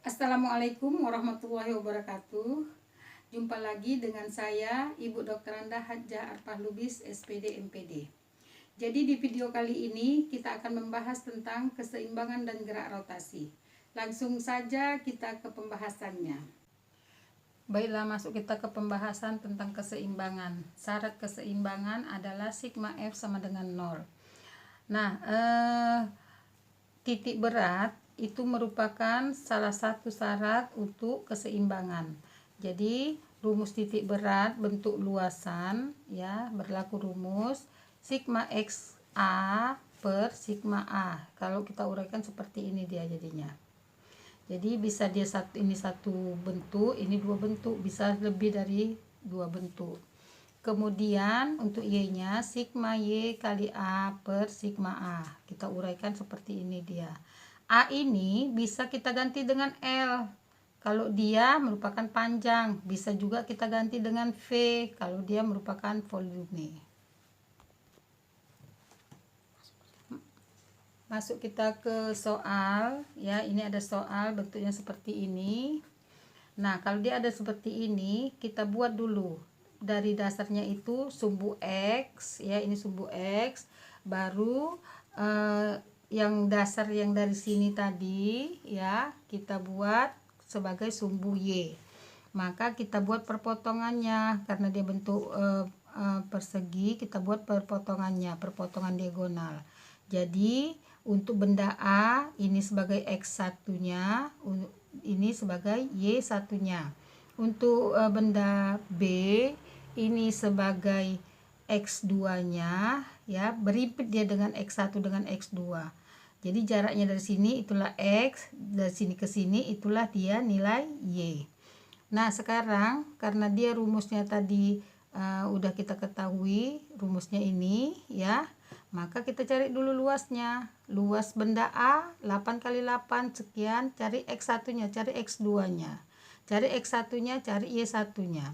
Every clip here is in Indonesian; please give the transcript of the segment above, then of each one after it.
Assalamualaikum warahmatullahi wabarakatuh. Jumpa lagi dengan saya Ibu Dr. Anda Hajjah Arfah Lubis, SPD MPD. Jadi di video kali ini kita akan membahas tentang keseimbangan dan gerak rotasi. Langsung saja kita ke pembahasannya. Baiklah, masuk kita ke pembahasan tentang keseimbangan. Syarat keseimbangan adalah sigma F sama dengan 0. Nah, titik berat itu merupakan salah satu syarat untuk keseimbangan. Jadi rumus titik berat bentuk luasan ya, berlaku rumus sigma x a per sigma a. Kalau kita uraikan seperti ini dia jadinya. Jadi bisa dia ini satu bentuk, ini dua bentuk, bisa lebih dari dua bentuk. Kemudian untuk y-nya sigma y kali a per sigma a. Kita uraikan seperti ini dia. A ini bisa kita ganti dengan L kalau dia merupakan panjang, bisa juga kita ganti dengan V kalau dia merupakan volume. Masuk kita ke soal ya, ini ada soal bentuknya seperti ini. Nah, kalau dia ada seperti ini, kita buat dulu dari dasarnya itu sumbu X ya, ini sumbu X, baru yang dasar yang dari sini tadi ya kita buat sebagai sumbu Y. Maka kita buat perpotongannya karena dia bentuk persegi, kita buat perpotongannya, perpotongan diagonal. Jadi untuk benda A ini sebagai X1 nya, ini sebagai Y1 nya. Untuk benda B ini sebagai X2 nya ya, berimpit dia dengan X1 dengan X2. Jadi jaraknya dari sini itulah X, dari sini ke sini itulah dia nilai Y. Nah sekarang karena dia rumusnya tadi udah kita ketahui rumusnya ini ya, maka kita cari dulu luasnya. Luas benda A 8 kali 8 sekian, cari X1 nya, cari X2 nya, cari X1 nya, cari Y1 nya.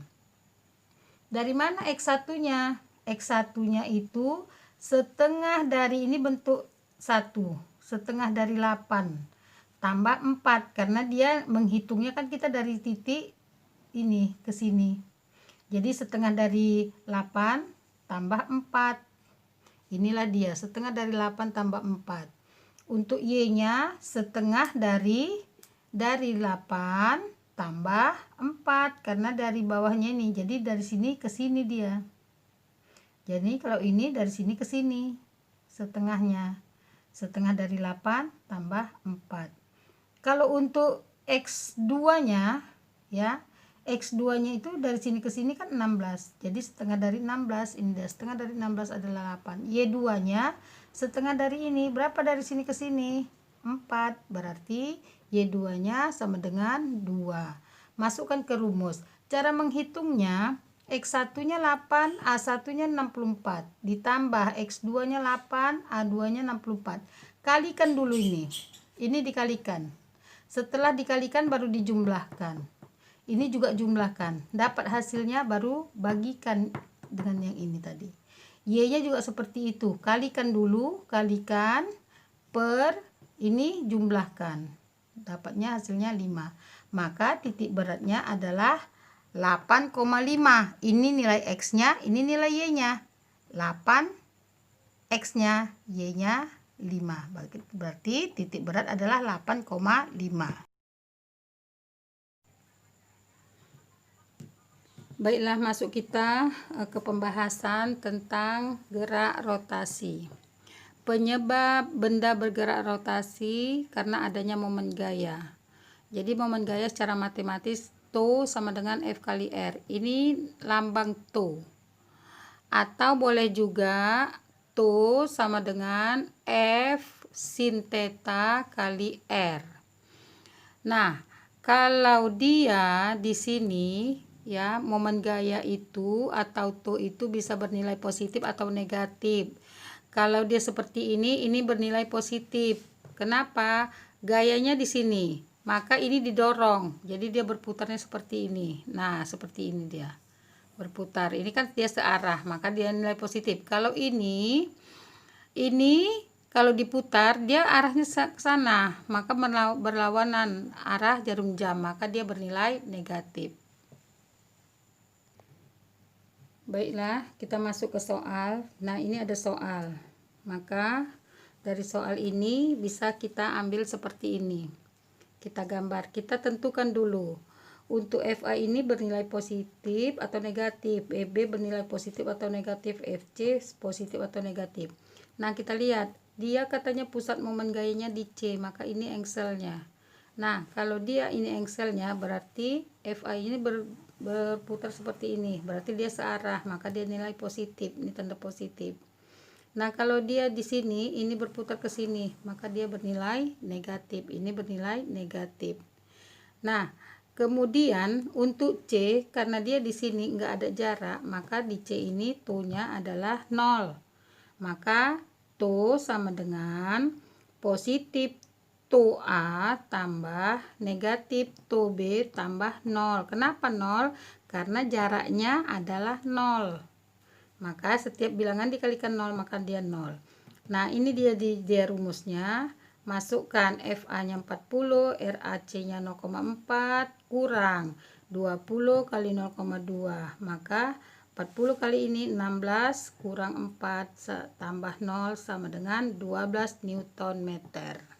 Dari mana X1 nya? X1 nya itu setengah dari ini bentuk 1, setengah dari 8 tambah 4 karena dia menghitungnya kan kita dari titik ini ke sini. Jadi setengah dari 8 tambah 4. Inilah dia setengah dari 8 tambah 4. Untuk Y-nya setengah dari 8 tambah 4 karena dari bawahnya ini. Jadi dari sini ke sini dia. Jadi kalau ini dari sini ke sini setengahnya. Setengah dari 8 tambah 4. Kalau untuk X2-nya ya, X2-nya itu dari sini ke sini kan 16. Jadi setengah dari 16 ini dia. Setengah dari 16 adalah 8. Y2-nya setengah dari ini. Berapa dari sini ke sini? 4. Berarti Y2-nya sama dengan 2. Masukkan ke rumus. Cara menghitungnya X1-nya 8, A1-nya 64, ditambah X2-nya 8, A2-nya 64. Kalikan dulu ini. Ini dikalikan. Setelah dikalikan baru dijumlahkan. Ini juga jumlahkan. Dapat hasilnya baru bagikan dengan yang ini tadi. Y-nya juga seperti itu. Kalikan dulu, kalikan per ini jumlahkan. Dapatnya hasilnya 5. Maka titik beratnya adalah 8,5. Ini nilai X-nya, ini nilai Y-nya. 8 X-nya, Y-nya 5. Berarti titik berat adalah 8,5. Baiklah, masuk kita ke pembahasan tentang gerak rotasi. Penyebab benda bergerak rotasi karena adanya momen gaya. Jadi momen gaya secara matematis T sama dengan F kali R. Ini lambang T. Atau boleh juga T sama dengan F sin theta kali R. Nah, kalau dia di sini ya, momen gaya itu atau T itu bisa bernilai positif atau negatif. Kalau dia seperti ini bernilai positif. Kenapa? Gayanya di sini. Maka ini didorong, jadi dia berputarnya seperti ini. Nah, seperti ini dia berputar. Ini kan dia searah, maka dia nilai positif. Kalau ini kalau diputar dia arahnya ke sana, maka berlawanan arah jarum jam, maka dia bernilai negatif. Baiklah, kita masuk ke soal. Nah, ini ada soal. Maka dari soal ini bisa kita ambil seperti ini. Kita gambar, kita tentukan dulu. Untuk FA ini bernilai positif atau negatif, EB bernilai positif atau negatif, FC positif atau negatif. Nah, kita lihat, dia katanya pusat momen gayanya di C, maka ini engselnya. Nah, kalau dia ini engselnya, berarti FA ini berputar seperti ini, berarti dia searah, maka dia nilai positif, ini tanda positif. Nah, kalau dia di sini ini berputar ke sini, maka dia bernilai negatif, ini bernilai negatif. Nah, kemudian untuk C, karena dia di sini nggak ada jarak, maka di C ini Tu-nya adalah 0. Maka Tu sama dengan positif Tu A tambah negatif Tu B tambah 0. Kenapa 0? Karena jaraknya adalah 0. Maka setiap bilangan dikalikan 0, maka dia 0. Nah, ini dia rumusnya. Masukkan FA-nya 40, RAC-nya 0,4 kurang 20 kali 0,2. Maka 40 kali ini 16 kurang 4 tambah 0 sama dengan 12 Newton meter.